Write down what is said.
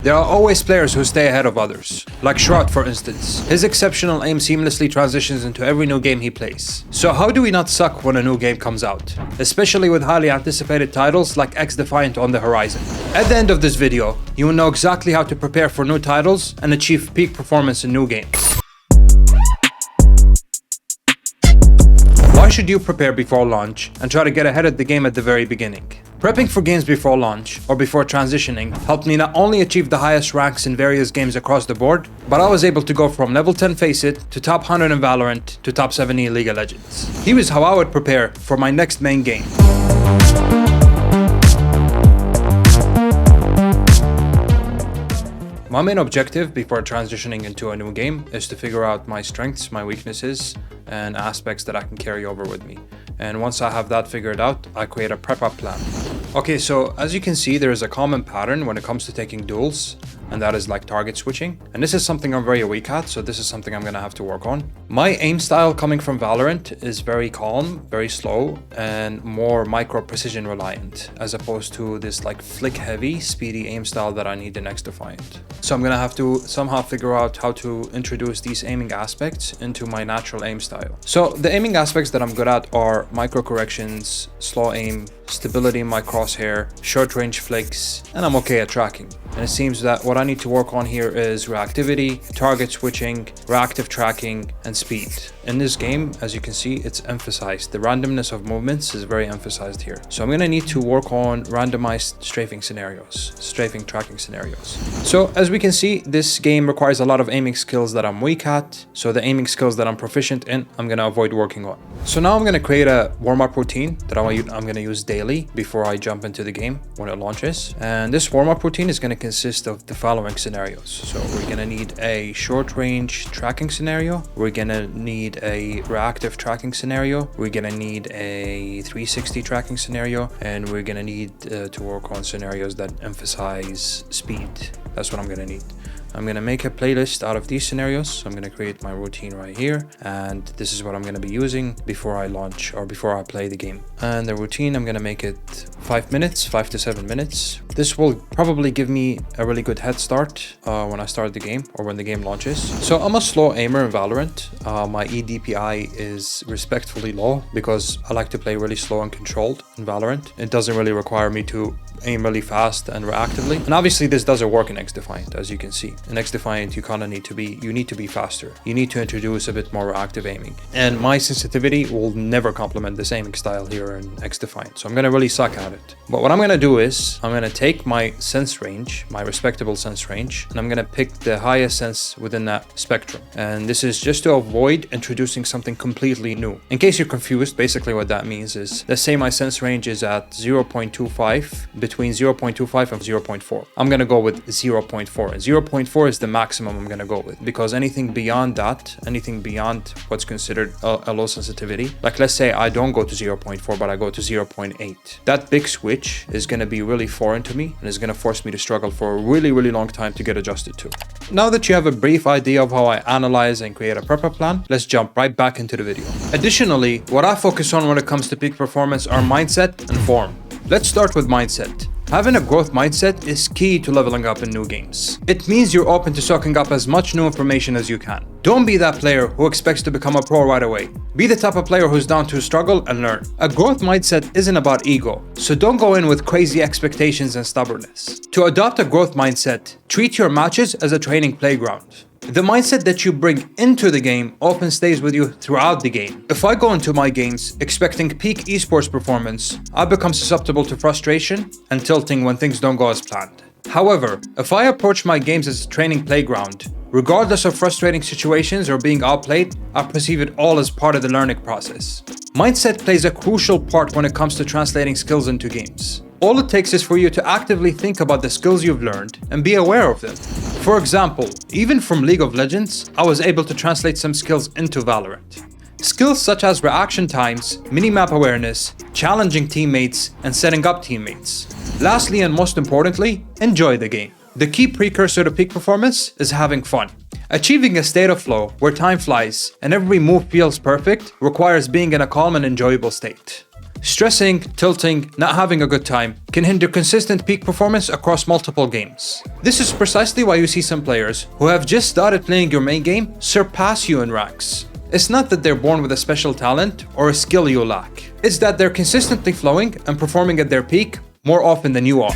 There are always players who stay ahead of others, like Shroud for instance. His exceptional aim seamlessly transitions into every new game he plays. So how do we not suck when a new game comes out? Especially with highly anticipated titles like X-Defiant on the horizon. At the end of this video, you will know exactly how to prepare for new titles and achieve peak performance in new games. Why should you prepare before launch and try to get ahead of the game at the very beginning? Prepping for games before launch or before transitioning helped me not only achieve the highest ranks in various games across the board, but I was able to go from level 10 Face It to top 100 in Valorant to top 70 in League of Legends. Here is how I would prepare for my next main game. My main objective before transitioning into a new game is to figure out my strengths, my weaknesses, and aspects that I can carry over with me. And once I have that figured out, I create a prep-up plan. Okay, so as you can see, there is a common pattern when it comes to taking duels, and that is like target switching. And this is something I'm very weak at, so this is something I'm gonna have to work on. My aim style coming from Valorant is very calm, very slow, and more micro precision reliant, as opposed to this like flick heavy, speedy aim style that I need in X-Defiant. So I'm gonna have to somehow figure out how to introduce these aiming aspects into my natural aim style. So the aiming aspects that I'm good at are micro corrections, slow aim, stability in my crosshair, short range flicks, and I'm okay at tracking. And it seems that what I need to work on here is reactivity, target switching, reactive tracking, and speed. In this game, as you can see, it's emphasized. The randomness of movements is very emphasized here. So I'm gonna need to work on randomized strafing scenarios, strafing tracking scenarios. So as we can see, this game requires a lot of aiming skills that I'm weak at. So the aiming skills that I'm proficient in, I'm gonna avoid working on. So now I'm gonna create a warm-up routine that I'm gonna use daily before I jump into the game when it launches. And this warm-up routine is gonna consist of the following scenarios. So we're gonna need a short-range tracking scenario. We're gonna need a reactive tracking scenario. We're gonna need a 360 tracking scenario, and we're gonna need to work on scenarios that emphasize speed. That's what I'm gonna need. I'm gonna make a playlist out of these scenarios. So I'm gonna create my routine right here, and this is what I'm gonna be using before I launch or before I play the game. And the routine, I'm gonna make it 5 minutes, 5 to 7 minutes. This will probably give me a really good head start when I start the game or when the game launches. So I'm a slow aimer in Valorant. My EDPI is respectfully low because I like to play really slow and controlled in Valorant. It doesn't really require me to aim really fast and reactively. And obviously this doesn't work in X-Defiant, as you can see. In X-Defiant, you kind of need to be faster. You need to introduce a bit more reactive aiming. And my sensitivity will never complement this aiming style here in X-Defiant. So I'm gonna really suck at it. But what I'm gonna do is, I'm gonna take my sense range, my respectable sense range, and I'm gonna pick the highest sense within that spectrum. And this is just to avoid introducing something completely new. In case you're confused, basically what that means is, let's say my sense range is at 0.25, between 0.25 and 0.4. I'm gonna go with 0.4, and 0.4 is the maximum I'm gonna go with, because anything beyond that, anything beyond what's considered a low sensitivity, like let's say I don't go to 0.4 but I go to 0.8, that big switch is gonna be really foreign to me and is gonna force me to struggle for a really long time to get adjusted to. Now that you have a brief idea of how I analyze and create a prep plan, let's jump right back into the video. Additionally, what I focus on when it comes to peak performance are mindset and form. Let's start with mindset. Having a growth mindset is key to leveling up in new games. It means you're open to soaking up as much new information as you can. Don't be that player who expects to become a pro right away. Be the type of player who's down to struggle and learn. A growth mindset isn't about ego, so don't go in with crazy expectations and stubbornness. To adopt a growth mindset, treat your matches as a training playground. The mindset that you bring into the game often stays with you throughout the game. If I go into my games expecting peak esports performance, I become susceptible to frustration and tilting when things don't go as planned. However, if I approach my games as a training playground, regardless of frustrating situations or being outplayed, I perceive it all as part of the learning process. Mindset plays a crucial part when it comes to translating skills into games. All it takes is for you to actively think about the skills you've learned and be aware of them. For example, even from League of Legends, I was able to translate some skills into Valorant. Skills such as reaction times, minimap awareness, challenging teammates, and setting up teammates. Lastly and most importantly, enjoy the game. The key precursor to peak performance is having fun. Achieving a state of flow where time flies and every move feels perfect requires being in a calm and enjoyable state. Stressing, tilting, not having a good time can hinder consistent peak performance across multiple games. This is precisely why you see some players who have just started playing your main game surpass you in ranks. It's not that they're born with a special talent or a skill you lack. It's that they're consistently flowing and performing at their peak more often than you are.